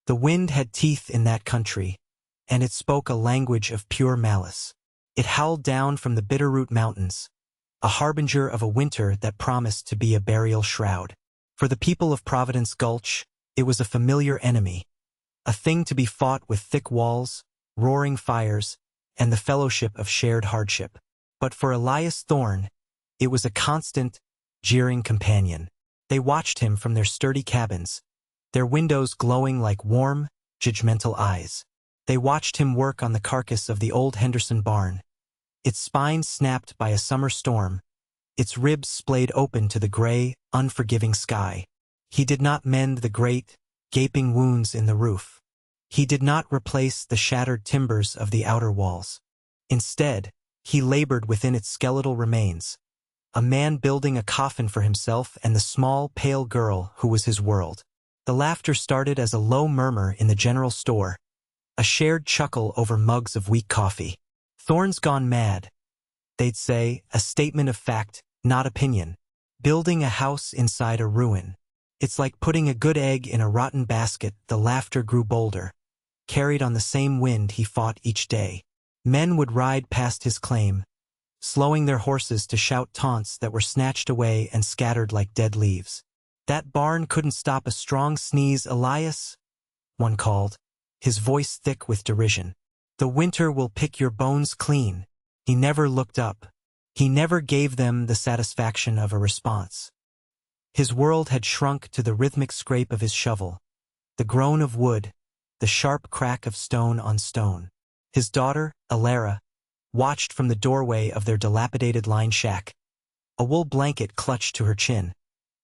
The wind had teeth in that country, and it spoke a language of pure malice. It howled down from the Bitterroot Mountains, a harbinger of a winter that promised to be a burial shroud. For the people of Providence Gulch, it was a familiar enemy, a thing to be fought with thick walls, roaring fires, and the fellowship of shared hardship. But for Elias Thorne, it was a constant, jeering companion. They watched him from their sturdy cabins, their windows glowing like warm, judgmental eyes. They watched him work on the carcass of the old Henderson barn, its spine snapped by a summer storm, its ribs splayed open to the gray, unforgiving sky. He did not mend the great, gaping wounds in the roof. He did not replace the shattered timbers of the outer walls. Instead, he labored within its skeletal remains, a man building a coffin for himself and the small, pale girl who was his world. The laughter started as a low murmur in the general store, a shared chuckle over mugs of weak coffee. "Thorne's gone mad," they'd say, a statement of fact, not opinion. Building a house inside a ruin. It's like putting a good egg in a rotten basket. The laughter grew bolder, carried on the same wind he fought each day. Men would ride past his claim, slowing their horses to shout taunts that were snatched away and scattered like dead leaves. "That barn couldn't stop a strong sneeze, Elias," one called, his voice thick with derision. "The winter will pick your bones clean." He never looked up. He never gave them the satisfaction of a response. His world had shrunk to the rhythmic scrape of his shovel, the groan of wood, the sharp crack of stone on stone. His daughter, Alara, watched from the doorway of their dilapidated line shack, a wool blanket clutched to her chin,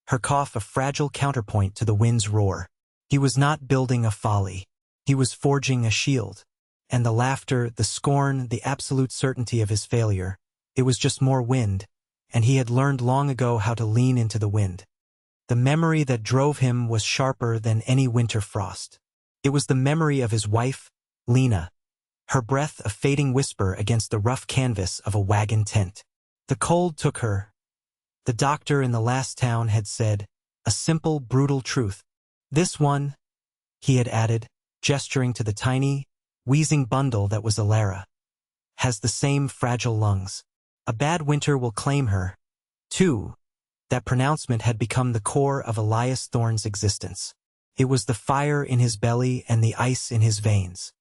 her cough a fragile counterpoint to the wind's roar. He was not building a folly. He was forging a shield. And the laughter, the scorn, the absolute certainty of his failure, it was just more wind, and he had learned long ago how to lean into the wind. The memory that drove him was sharper than any winter frost. It was the memory of his wife, Lena, her breath a fading whisper against the rough canvas of a wagon tent. The cold took her. The doctor in the last town had said, a simple, brutal truth. "This one," he had added, gesturing to the tiny, wheezing bundle that was Alara, "has the same fragile lungs. A bad winter will claim her, too." That pronouncement had become the core of Elias Thorne's existence. It was the fire in his belly and the ice in his veins.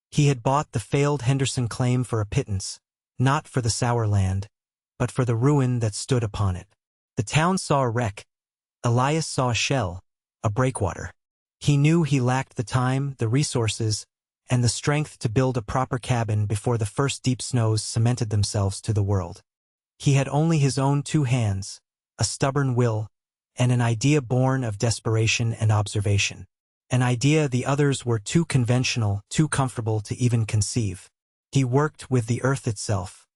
He had bought the failed Henderson claim for a pittance, not for the sour land, but for the ruin that stood upon it. The town saw a wreck. Elias saw a shell, a breakwater. He knew he lacked the time, the resources, and the strength to build a proper cabin before the first deep snows cemented themselves to the world. He had only his own 2 hands, a stubborn will, and an idea born of desperation and observation. An idea the others were too conventional, too comfortable to even conceive. He worked with the earth itself.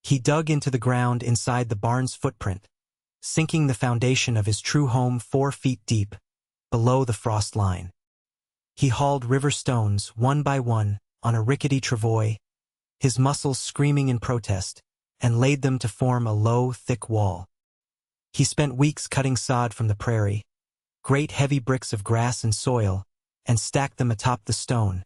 He dug into the ground inside the barn's footprint, sinking the foundation of his true home 4 feet deep, below the frost line. He hauled river stones, one by one, on a rickety travois, his muscles screaming in protest, and laid them to form a low, thick wall. He spent weeks cutting sod from the prairie, great heavy bricks of grass and soil, and stacked them atop the stone,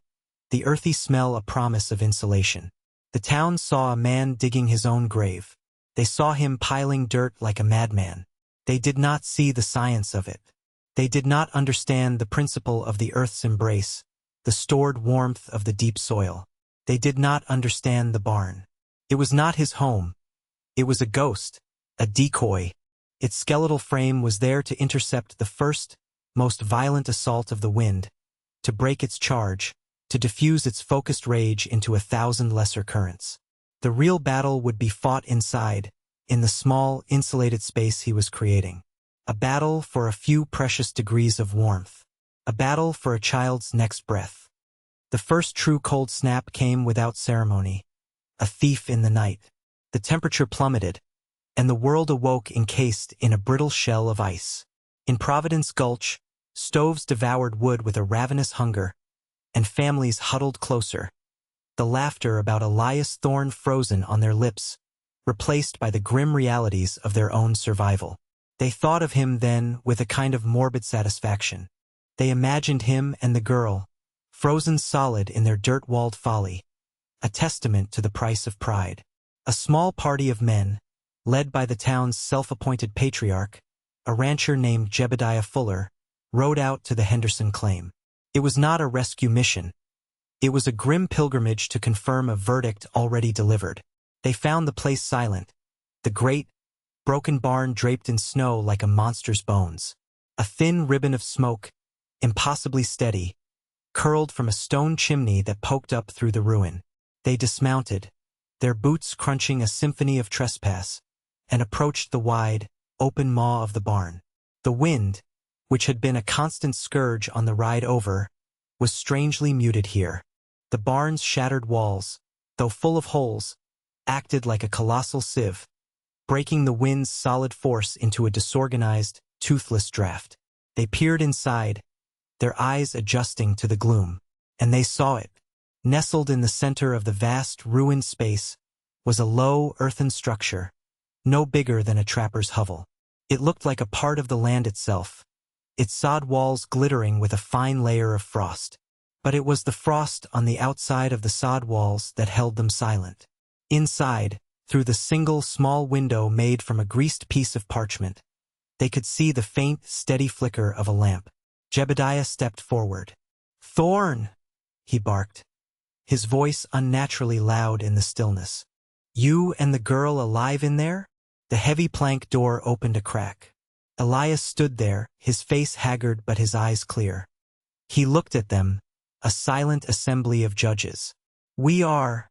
the earthy smell a promise of insulation. The town saw a man digging his own grave. They saw him piling dirt like a madman. They did not see the science of it. They did not understand the principle of the earth's embrace, the stored warmth of the deep soil. They did not understand the barn. It was not his home. It was a ghost, a decoy. Its skeletal frame was there to intercept the first, most violent assault of the wind, to break its charge, to diffuse its focused rage into 1,000 lesser currents. The real battle would be fought inside, in the small, insulated space he was creating. A battle for a few precious degrees of warmth. A battle for a child's next breath. The first true cold snap came without ceremony, a thief in the night. The temperature plummeted, and the world awoke encased in a brittle shell of ice. In Providence Gulch, stoves devoured wood with a ravenous hunger, and families huddled closer, the laughter about Elias Thorne frozen on their lips, replaced by the grim realities of their own survival. They thought of him then with a kind of morbid satisfaction. They imagined him and the girl, frozen solid in their dirt-walled folly, a testament to the price of pride. A small party of men, led by the town's self-appointed patriarch, a rancher named Jebediah Fuller, rode out to the Henderson claim. It was not a rescue mission. It was a grim pilgrimage to confirm a verdict already delivered. They found the place silent, the great, broken barn draped in snow like a monster's bones. A thin ribbon of smoke, impossibly steady, curled from a stone chimney that poked up through the ruin. They dismounted, their boots crunching a symphony of trespass, and approached the wide, open maw of the barn. The wind, which had been a constant scourge on the ride over, was strangely muted here. The barn's shattered walls, though full of holes, acted like a colossal sieve, breaking the wind's solid force into a disorganized, toothless draft. They peered inside, their eyes adjusting to the gloom, and they saw it. Nestled in the center of the vast, ruined space was a low, earthen structure, no bigger than a trapper's hovel. It looked like a part of the land itself, its sod walls glittering with a fine layer of frost. But it was the frost on the outside of the sod walls that held them silent. Inside, through the single small window made from a greased piece of parchment, they could see the faint, steady flicker of a lamp. Jebediah stepped forward. "Thorn!" he barked, his voice unnaturally loud in the stillness. "You and the girl alive in there?" The heavy plank door opened a crack. Elias stood there, his face haggard but his eyes clear. He looked at them, a silent assembly of judges. "We are,"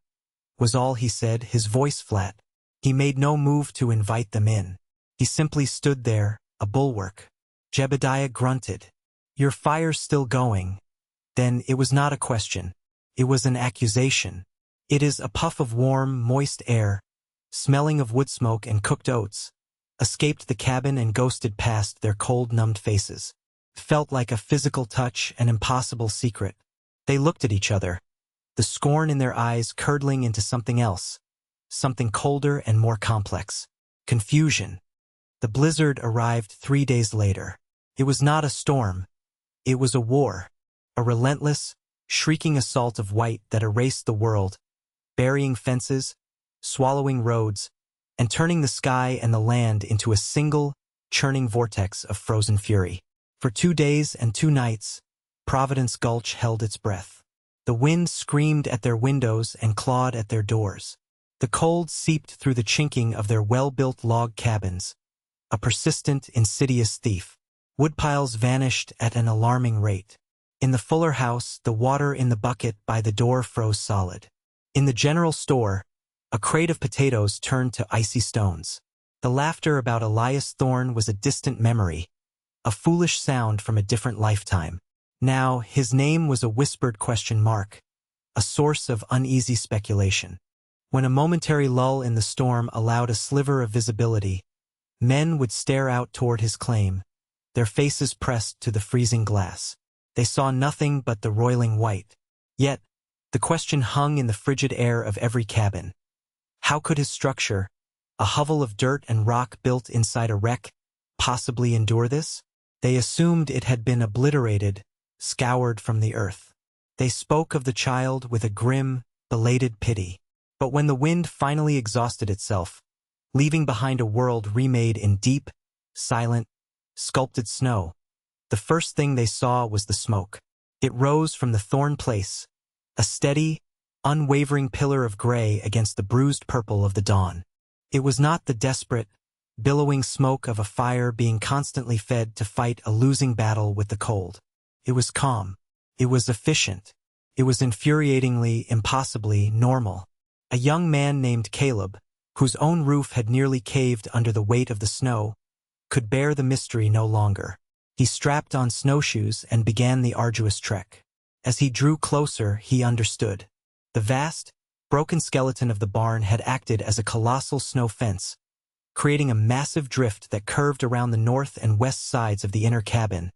was all he said, his voice flat. He made no move to invite them in. He simply stood there, a bulwark. Jebediah grunted. "Your fire's still going." Then it was not a question. It was an accusation. It is a puff of warm, moist air, smelling of wood smoke and cooked oats, escaped the cabin and ghosted past their cold, numbed faces. Felt like a physical touch, an impossible secret. They looked at each other, the scorn in their eyes curdling into something else, something colder and more complex. Confusion. The blizzard arrived 3 days later. It was not a storm. It was a war, a relentless, shrieking assault of white that erased the world, burying fences, swallowing roads, and turning the sky and the land into a single, churning vortex of frozen fury. For 2 days and 2 nights, Providence Gulch held its breath. The wind screamed at their windows and clawed at their doors. The cold seeped through the chinking of their well-built log cabins, a persistent, insidious thief. Woodpiles vanished at an alarming rate. In the Fuller house, the water in the bucket by the door froze solid. In the general store, a crate of potatoes turned to icy stones. The laughter about Elias Thorne was a distant memory, a foolish sound from a different lifetime. Now, his name was a whispered question mark, a source of uneasy speculation. When a momentary lull in the storm allowed a sliver of visibility, men would stare out toward his claim, their faces pressed to the freezing glass. They saw nothing but the roiling white. Yet, the question hung in the frigid air of every cabin. How could his structure, a hovel of dirt and rock built inside a wreck, possibly endure this? They assumed it had been obliterated, scoured from the earth. They spoke of the child with a grim, belated pity. But when the wind finally exhausted itself, leaving behind a world remade in deep, silent, sculpted snow, the first thing they saw was the smoke. It rose from the Thorn place, a steady, unwavering pillar of gray against the bruised purple of the dawn. It was not the desperate, billowing smoke of a fire being constantly fed to fight a losing battle with the cold. It was calm. It was efficient. It was infuriatingly, impossibly normal. A young man named Caleb, whose own roof had nearly caved under the weight of the snow, could bear the mystery no longer. He strapped on snowshoes and began the arduous trek. As he drew closer, he understood. The vast, broken skeleton of the barn had acted as a colossal snow fence, creating a massive drift that curved around the north and west sides of the inner cabin,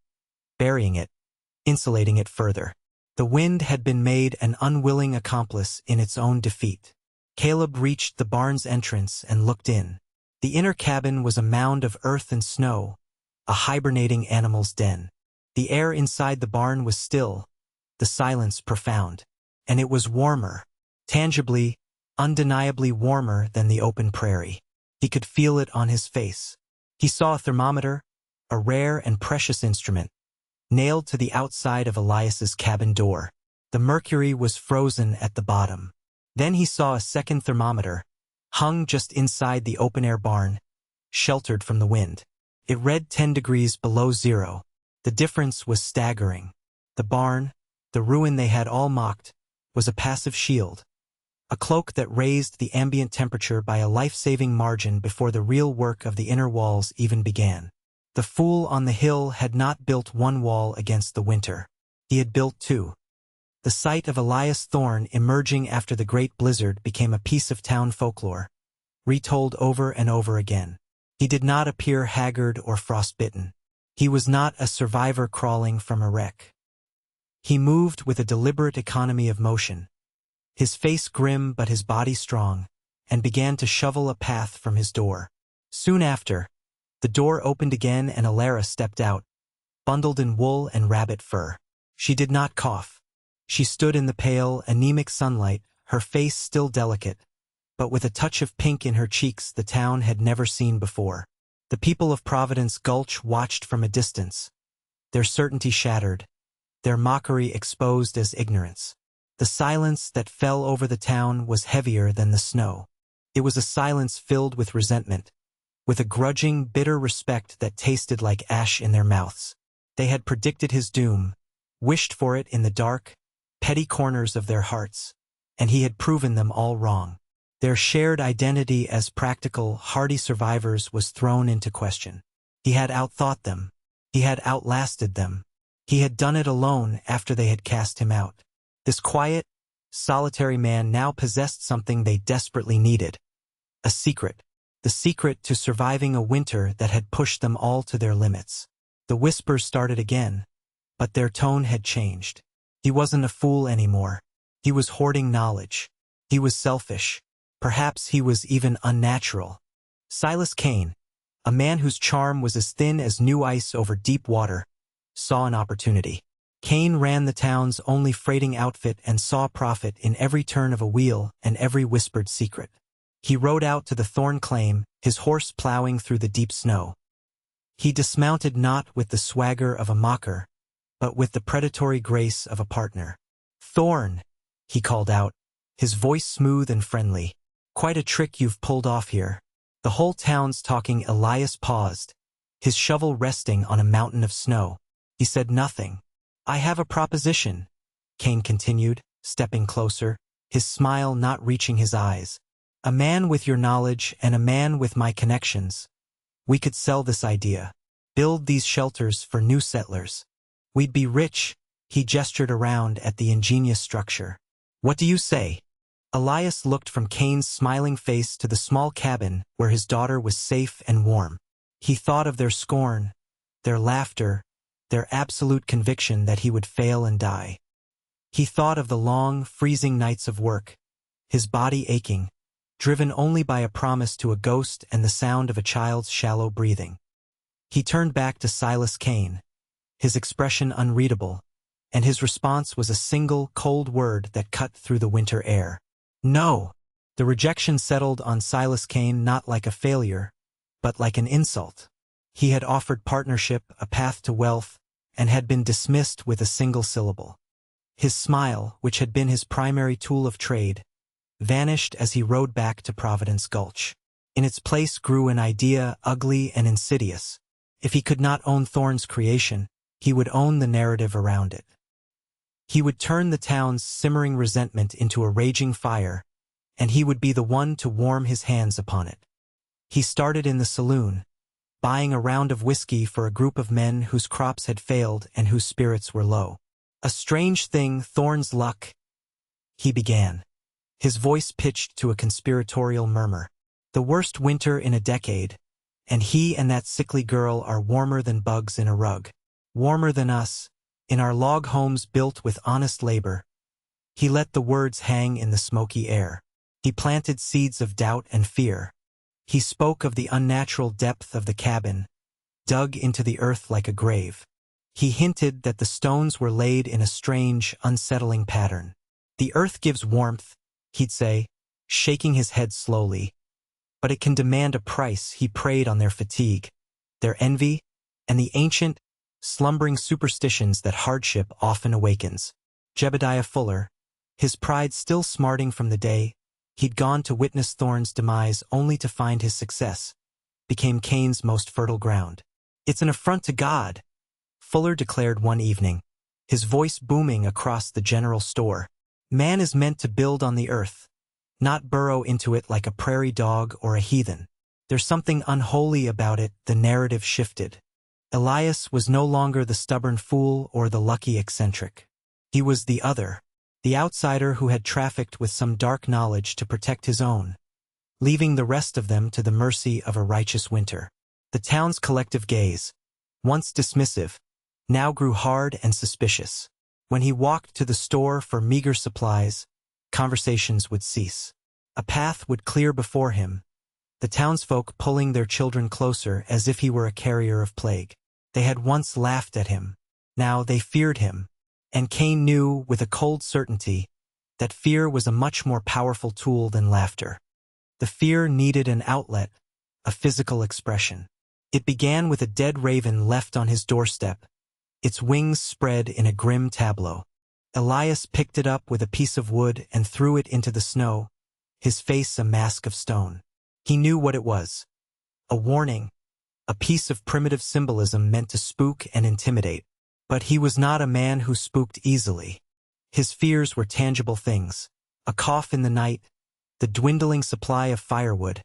burying it, insulating it further. The wind had been made an unwilling accomplice in its own defeat. Caleb reached the barn's entrance and looked in. The inner cabin was a mound of earth and snow, a hibernating animal's den. The air inside the barn was still, the silence profound. And it was warmer, tangibly, undeniably warmer than the open prairie. He could feel it on his face. He saw a thermometer, a rare and precious instrument, nailed to the outside of Elias's cabin door. The mercury was frozen at the bottom. Then he saw a second thermometer, hung just inside the open-air barn, sheltered from the wind. It read 10 degrees below zero. The difference was staggering. The barn, the ruin they had all mocked, was a passive shield, a cloak that raised the ambient temperature by a life-saving margin before the real work of the inner walls even began. The fool on the hill had not built one wall against the winter. He had built two. The sight of Elias Thorne emerging after the great blizzard became a piece of town folklore, retold over and over again. He did not appear haggard or frostbitten. He was not a survivor crawling from a wreck. He moved with a deliberate economy of motion, his face grim but his body strong, and began to shovel a path from his door. Soon after, the door opened again and Alara stepped out, bundled in wool and rabbit fur. She did not cough. She stood in the pale, anemic sunlight, her face still delicate, but with a touch of pink in her cheeks the town had never seen before. The people of Providence Gulch watched from a distance, their certainty shattered, their mockery exposed as ignorance. The silence that fell over the town was heavier than the snow. It was a silence filled with resentment, with a grudging, bitter respect that tasted like ash in their mouths. They had predicted his doom, wished for it in the dark, petty corners of their hearts, and he had proven them all wrong. Their shared identity as practical, hardy survivors was thrown into question. He had outthought them. He had outlasted them. He had done it alone after they had cast him out. This quiet, solitary man now possessed something they desperately needed. A secret. The secret to surviving a winter that had pushed them all to their limits. The whispers started again, but their tone had changed. He wasn't a fool anymore. He was hoarding knowledge. He was selfish. Perhaps he was even unnatural. Silas Kane, a man whose charm was as thin as new ice over deep water, saw an opportunity. Kane ran the town's only freighting outfit and saw profit in every turn of a wheel and every whispered secret. He rode out to the Thorne claim, his horse plowing through the deep snow. He dismounted not with the swagger of a mocker, but with the predatory grace of a partner. "Thorne," he called out, his voice smooth and friendly. "Quite a trick you've pulled off here." The whole town's talking. Elias paused, his shovel resting on a mountain of snow. He said nothing. "I have a proposition," Kane continued, stepping closer, his smile not reaching his eyes. "A man with your knowledge and a man with my connections. We could sell this idea. Build these shelters for new settlers. We'd be rich." He gestured around at the ingenious structure. "What do you say?" Elias looked from Kane's smiling face to the small cabin where his daughter was safe and warm. He thought of their scorn, their laughter, their absolute conviction that he would fail and die. He thought of the long, freezing nights of work, his body aching, driven only by a promise to a ghost and the sound of a child's shallow breathing. He turned back to Silas Kane, his expression unreadable, and his response was a single, cold word that cut through the winter air. "No." The rejection settled on Silas Kane not like a failure, but like an insult. He had offered partnership, a path to wealth, and had been dismissed with a single syllable. His smile, which had been his primary tool of trade, vanished as he rode back to Providence Gulch. In its place grew an idea, ugly and insidious. If he could not own Thorne's creation, he would own the narrative around it. He would turn the town's simmering resentment into a raging fire, and he would be the one to warm his hands upon it. He started in the saloon, buying a round of whiskey for a group of men whose crops had failed and whose spirits were low. "A strange thing, Thorne's luck," he began, his voice pitched to a conspiratorial murmur. "The worst winter in a decade, and he and that sickly girl are warmer than bugs in a rug. Warmer than us, in our log homes built with honest labor." He let the words hang in the smoky air. He planted seeds of doubt and fear. He spoke of the unnatural depth of the cabin, dug into the earth like a grave. He hinted that the stones were laid in a strange, unsettling pattern. The earth gives warmth, he'd say, shaking his head slowly. But it can demand a price. He preyed on their fatigue, their envy, and the ancient, slumbering superstitions that hardship often awakens. Jebediah Fuller, his pride still smarting from the day he'd gone to witness Thorne's demise only to find his success, became Cain's most fertile ground. "It's an affront to God," Fuller declared one evening, his voice booming across the general store. "Man is meant to build on the earth, not burrow into it like a prairie dog or a heathen. There's something unholy about it." The narrative shifted. Elias was no longer the stubborn fool or the lucky eccentric. He was the other, the outsider who had trafficked with some dark knowledge to protect his own, leaving the rest of them to the mercy of a righteous winter. The town's collective gaze, once dismissive, now grew hard and suspicious. When he walked to the store for meager supplies, conversations would cease. A path would clear before him, the townsfolk pulling their children closer as if he were a carrier of plague. They had once laughed at him. Now they feared him. And Cain knew with a cold certainty that fear was a much more powerful tool than laughter. The fear needed an outlet, a physical expression. It began with a dead raven left on his doorstep, its wings spread in a grim tableau. Elias picked it up with a piece of wood and threw it into the snow, his face a mask of stone. He knew what it was. A warning, a piece of primitive symbolism meant to spook and intimidate. But he was not a man who spooked easily. His fears were tangible things: a cough in the night, the dwindling supply of firewood,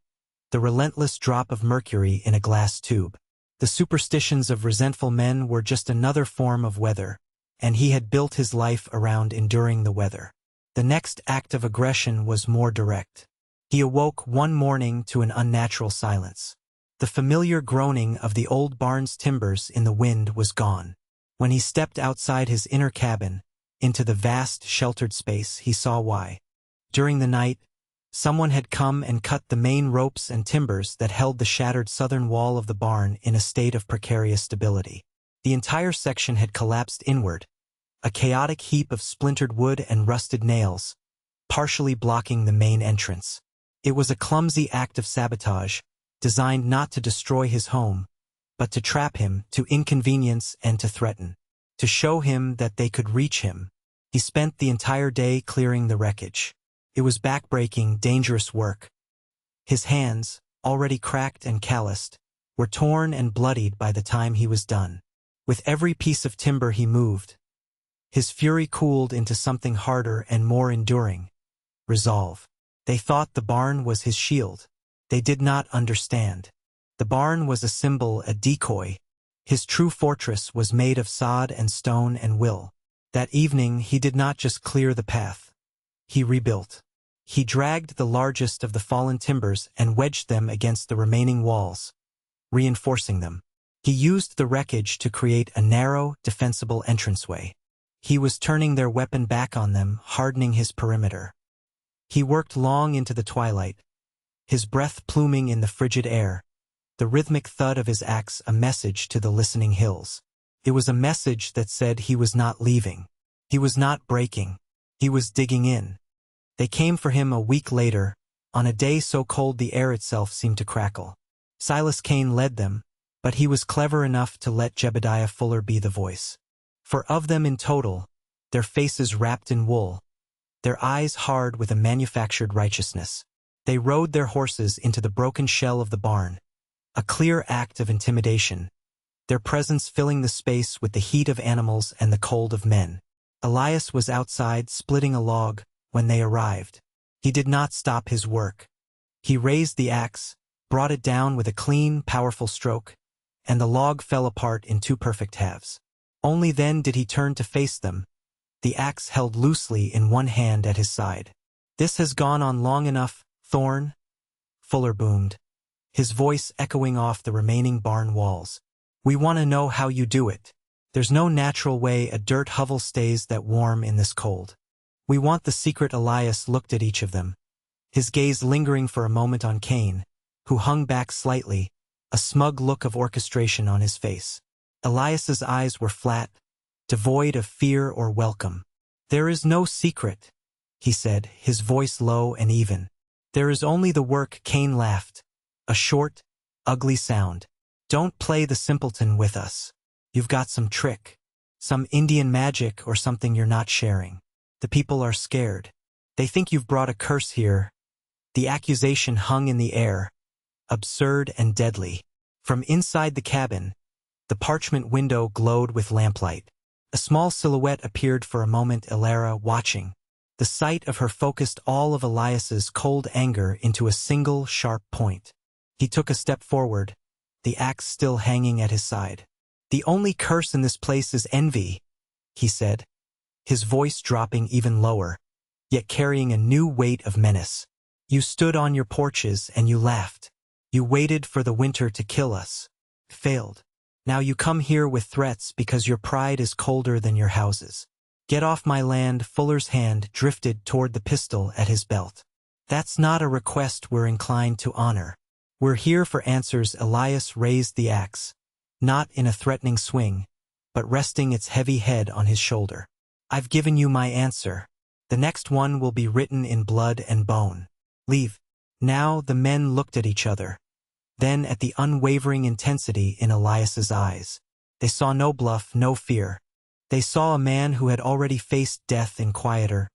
the relentless drop of mercury in a glass tube. The superstitions of resentful men were just another form of weather, and he had built his life around enduring the weather. The next act of aggression was more direct. He awoke one morning to an unnatural silence. The familiar groaning of the old barn's timbers in the wind was gone. When he stepped outside his inner cabin, into the vast, sheltered space, he saw why. During the night, someone had come and cut the main ropes and timbers that held the shattered southern wall of the barn in a state of precarious stability. The entire section had collapsed inward, a chaotic heap of splintered wood and rusted nails, partially blocking the main entrance. It was a clumsy act of sabotage, designed not to destroy his home, but to trap him, to inconvenience and to threaten, to show him that they could reach him. He spent the entire day clearing the wreckage. It was backbreaking, dangerous work. His hands, already cracked and calloused, were torn and bloodied by the time he was done. With every piece of timber he moved, his fury cooled into something harder and more enduring: resolve. They thought the barn was his shield. They did not understand. The barn was a symbol, a decoy. His true fortress was made of sod and stone and will. That evening he did not just clear the path. He rebuilt. He dragged the largest of the fallen timbers and wedged them against the remaining walls, reinforcing them. He used the wreckage to create a narrow, defensible entranceway. He was turning their weapon back on them, hardening his perimeter. He worked long into the twilight, his breath pluming in the frigid air, the rhythmic thud of his axe a message to the listening hills. It was a message that said he was not leaving. He was not breaking. He was digging in. They came for him a week later, on a day so cold the air itself seemed to crackle. Silas Cain led them, but he was clever enough to let Jebediah Fuller be the voice. For of them in total, their faces wrapped in wool, their eyes hard with a manufactured righteousness, they rode their horses into the broken shell of the barn, a clear act of intimidation, their presence filling the space with the heat of animals and the cold of men. Elias was outside splitting a log when they arrived. He did not stop his work. He raised the axe, brought it down with a clean, powerful stroke, and the log fell apart in two perfect halves. Only then did he turn to face them, the axe held loosely in one hand at his side. "This has gone on long enough, Thorne," Fuller boomed, his voice echoing off the remaining barn walls. "We want to know how you do it. There's no natural way a dirt hovel stays that warm in this cold. We want the secret." Elias looked at each of them, his gaze lingering for a moment on Cain, who hung back slightly, a smug look of orchestration on his face. Elias's eyes were flat, devoid of fear or welcome. "There is no secret," he said, his voice low and even. "There is only the work." Cain laughed, a short, ugly sound. "Don't play the simpleton with us. You've got some trick, some Indian magic or something you're not sharing. The people are scared. They think you've brought a curse here." The accusation hung in the air, absurd and deadly. From inside the cabin, the parchment window glowed with lamplight. A small silhouette appeared for a moment, Elara watching. The sight of her focused all of Elias's cold anger into a single sharp point. He took a step forward, the axe still hanging at his side. "The only curse in this place is envy," he said, his voice dropping even lower, yet carrying a new weight of menace. "You stood on your porches and you laughed. You waited for the winter to kill us. Failed. Now you come here with threats because your pride is colder than your houses. Get off my land." Fuller's hand drifted toward the pistol at his belt. "That's not a request we're inclined to honor. We're here for answers." Elias raised the axe, not in a threatening swing, but resting its heavy head on his shoulder. "I've given you my answer. The next one will be written in blood and bone. Leave." Now the men looked at each other, then at the unwavering intensity in Elias's eyes. They saw no bluff, no fear. They saw a man who had already faced death in quieter,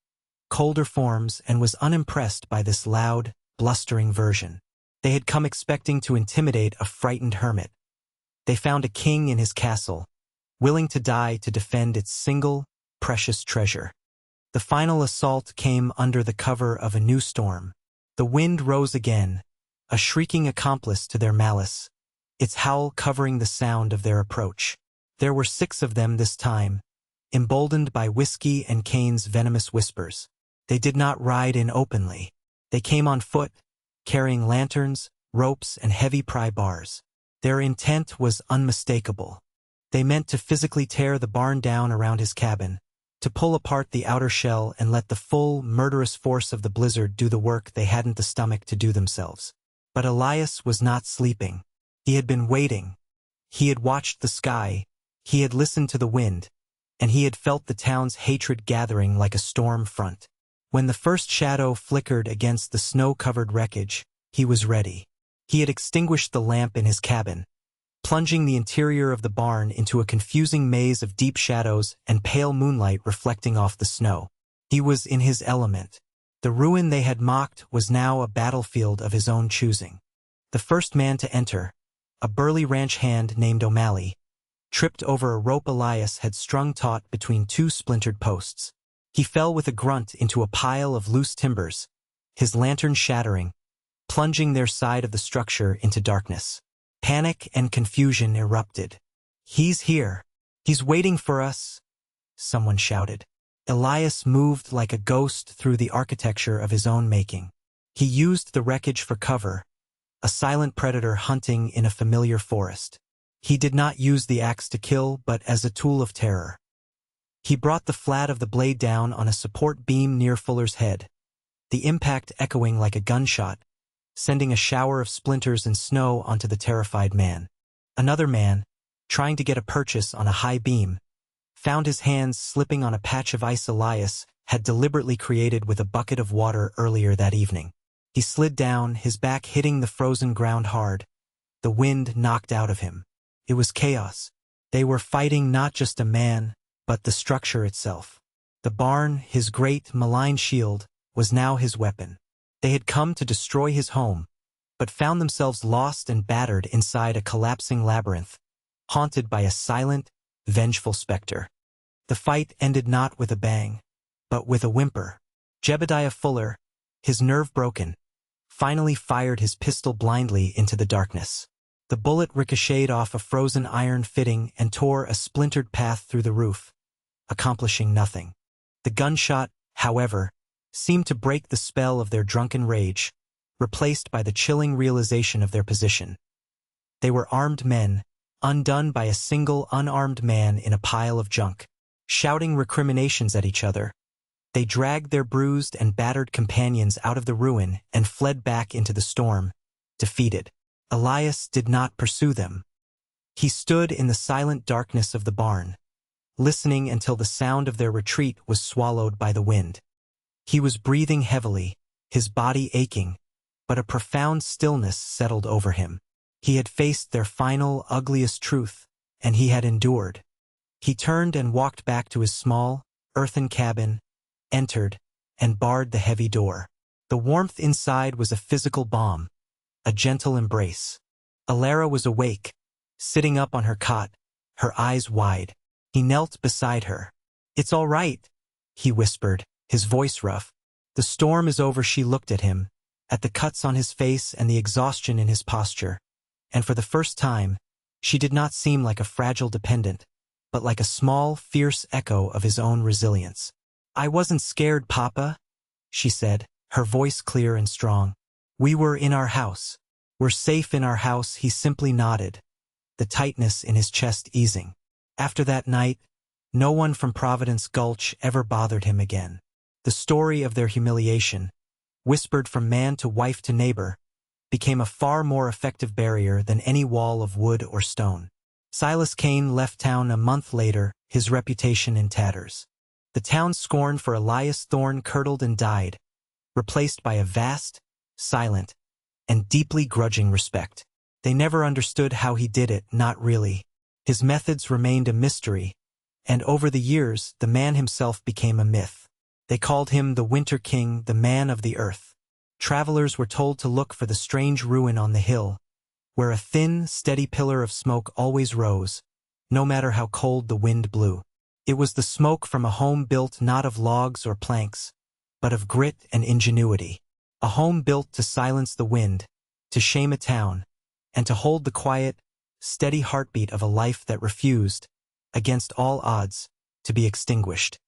colder forms and was unimpressed by this loud, blustering version. They had come expecting to intimidate a frightened hermit. They found a king in his castle, willing to die to defend its single, precious treasure. The final assault came under the cover of a new storm. The wind rose again, a shrieking accomplice to their malice, its howl covering the sound of their approach. There were 6 of them this time, emboldened by whiskey and Cain's venomous whispers. They did not ride in openly. They came on foot, carrying lanterns, ropes, and heavy pry bars. Their intent was unmistakable. They meant to physically tear the barn down around his cabin, to pull apart the outer shell and let the full, murderous force of the blizzard do the work they hadn't the stomach to do themselves. But Elias was not sleeping. He had been waiting. He had watched the sky. He had listened to the wind. And he had felt the town's hatred gathering like a storm front. When the first shadow flickered against the snow-covered wreckage, he was ready. He had extinguished the lamp in his cabin, plunging the interior of the barn into a confusing maze of deep shadows and pale moonlight reflecting off the snow. He was in his element. The ruin they had mocked was now a battlefield of his own choosing. The first man to enter, a burly ranch hand named O'Malley, tripped over a rope Elias had strung taut between 2 splintered posts. He fell with a grunt into a pile of loose timbers, his lantern shattering, plunging their side of the structure into darkness. Panic and confusion erupted. "He's here. He's waiting for us," someone shouted. Elias moved like a ghost through the architecture of his own making. He used the wreckage for cover, a silent predator hunting in a familiar forest. He did not use the axe to kill, but as a tool of terror. He brought the flat of the blade down on a support beam near Fuller's head, the impact echoing like a gunshot, sending a shower of splinters and snow onto the terrified man. Another man, trying to get a purchase on a high beam, found his hands slipping on a patch of ice Elias had deliberately created with a bucket of water earlier that evening. He slid down, his back hitting the frozen ground hard, the wind knocked out of him. It was chaos. They were fighting not just a man, but the structure itself. The barn, his great, malign shield, was now his weapon. They had come to destroy his home, but found themselves lost and battered inside a collapsing labyrinth, haunted by a silent, vengeful specter. The fight ended not with a bang, but with a whimper. Jebediah Fuller, his nerve broken, finally fired his pistol blindly into the darkness. The bullet ricocheted off a frozen iron fitting and tore a splintered path through the roof, accomplishing nothing. The gunshot, however, seemed to break the spell of their drunken rage, replaced by the chilling realization of their position. They were armed men, undone by a single unarmed man in a pile of junk. Shouting recriminations at each other, they dragged their bruised and battered companions out of the ruin and fled back into the storm, defeated. Elias did not pursue them. He stood in the silent darkness of the barn, listening until the sound of their retreat was swallowed by the wind. He was breathing heavily, his body aching, but a profound stillness settled over him. He had faced their final, ugliest truth, and he had endured. He turned and walked back to his small, earthen cabin, entered, and barred the heavy door. The warmth inside was a physical balm, a gentle embrace. Alara was awake, sitting up on her cot, her eyes wide. He knelt beside her. "It's all right," he whispered, his voice rough. "The storm is over." She looked at him, at the cuts on his face and the exhaustion in his posture, and for the first time, she did not seem like a fragile dependent, but like a small, fierce echo of his own resilience. "I wasn't scared, Papa," she said, her voice clear and strong. "We were in our house. We're safe in our house." He simply nodded, the tightness in his chest easing. After that night, no one from Providence Gulch ever bothered him again. The story of their humiliation, whispered from man to wife to neighbor, became a far more effective barrier than any wall of wood or stone. Silas Kane left town a month later, his reputation in tatters. The town's scorn for Elias Thorne curdled and died, replaced by a vast, silent, and deeply grudging respect. They never understood how he did it, not really. His methods remained a mystery, and over the years, the man himself became a myth. They called him the Winter King, the man of the earth. Travelers were told to look for the strange ruin on the hill, where a thin, steady pillar of smoke always rose, no matter how cold the wind blew. It was the smoke from a home built not of logs or planks, but of grit and ingenuity. A home built to silence the wind, to shame a town, and to hold the quiet, steady heartbeat of a life that refused, against all odds, to be extinguished.